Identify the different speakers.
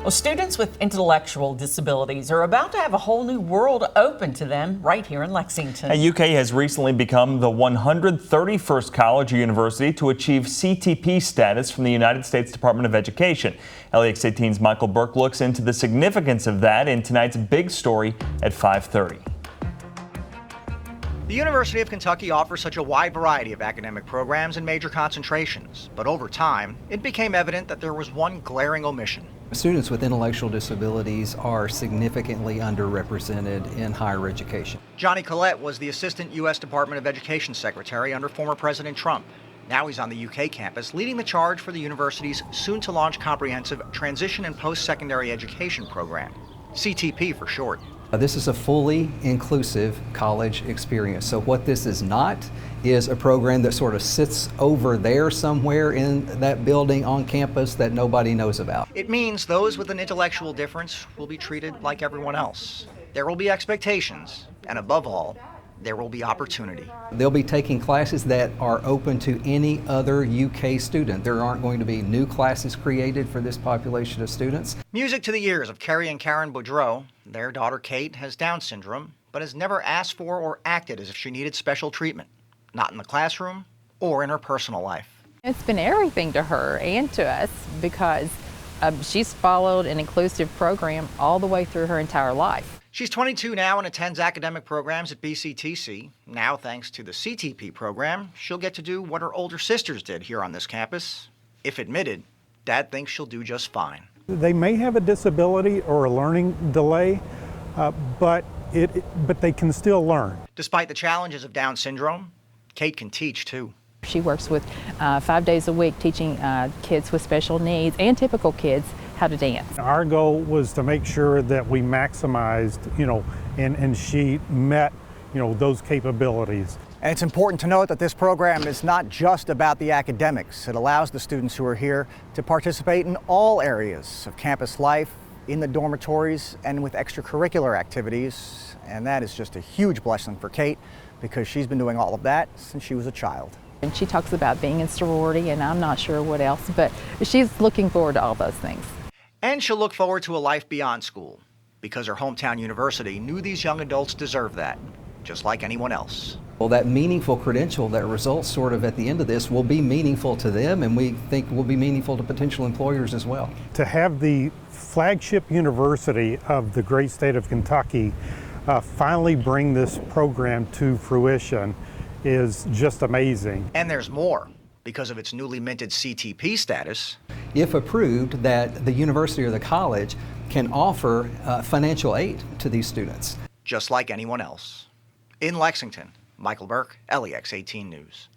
Speaker 1: Well, students with intellectual disabilities are about to have a whole new world open to them right here in Lexington.
Speaker 2: UK has recently become the 131st college or university to achieve CTP status from the United States Department of Education. LEX 18's Michael Burke looks into the significance of that in tonight's big story at 5:30.
Speaker 3: The University of Kentucky offers such a wide variety of academic programs and major concentrations, but over time, it became evident that there was one glaring omission.
Speaker 4: Students with intellectual disabilities are significantly underrepresented in higher education.
Speaker 3: Johnny Collett was the Assistant U.S. Department of Education Secretary under former President Trump. Now he's on the UK campus, leading the charge for the university's soon-to-launch comprehensive transition and post-secondary education program, CTP for short.
Speaker 4: This is a fully inclusive college experience. So what this is not is a program that sort of sits over there somewhere in that building on campus that nobody knows about.
Speaker 3: It means those with an intellectual difference will be treated like everyone else. There will be expectations, and above all, there will be opportunity.
Speaker 4: They'll be taking classes that are open to any other UK student. There aren't going to be new classes created for this population of students.
Speaker 3: Music to the ears of Kerry and Karen Boudreau. Their daughter Kate has Down syndrome, but has never asked for or acted as if she needed special treatment. Not in the classroom or in her personal life.
Speaker 5: It's been everything to her and to us because she's followed an inclusive program all the way through her entire life.
Speaker 3: She's 22 now and attends academic programs at BCTC. Now, thanks to the CTP program, she'll get to do what her older sisters did here on this campus. If admitted, Dad thinks she'll do just fine.
Speaker 6: They may have a disability or a learning delay, but they can still learn.
Speaker 3: Despite the challenges of Down syndrome, Kate can teach too.
Speaker 5: She works with 5 days a week teaching kids with special needs and typical kids how to dance.
Speaker 6: Our goal was to make sure that we maximized, and she met, those capabilities.
Speaker 3: And it's important to note that this program is not just about the academics. It allows the students who are here to participate in all areas of campus life, in the dormitories, and with extracurricular activities. And that is just a huge blessing for Kate because she's been doing all of that since she was a child.
Speaker 5: And she talks about being in sorority, and I'm not sure what else, but she's looking forward to all those things.
Speaker 3: And she'll look forward to a life beyond school because her hometown university knew these young adults deserve that, just like anyone else.
Speaker 4: Well, that meaningful credential that results sort of at the end of this will be meaningful to them, and we think will be meaningful to potential employers as well.
Speaker 6: To have the flagship university of the great state of Kentucky finally bring this program to fruition is just amazing.
Speaker 3: And there's more. Because of its newly minted CTP status.
Speaker 4: If approved, that the university or the college can offer financial aid to these students.
Speaker 3: Just like anyone else. In Lexington, Michael Burke, LEX 18 News.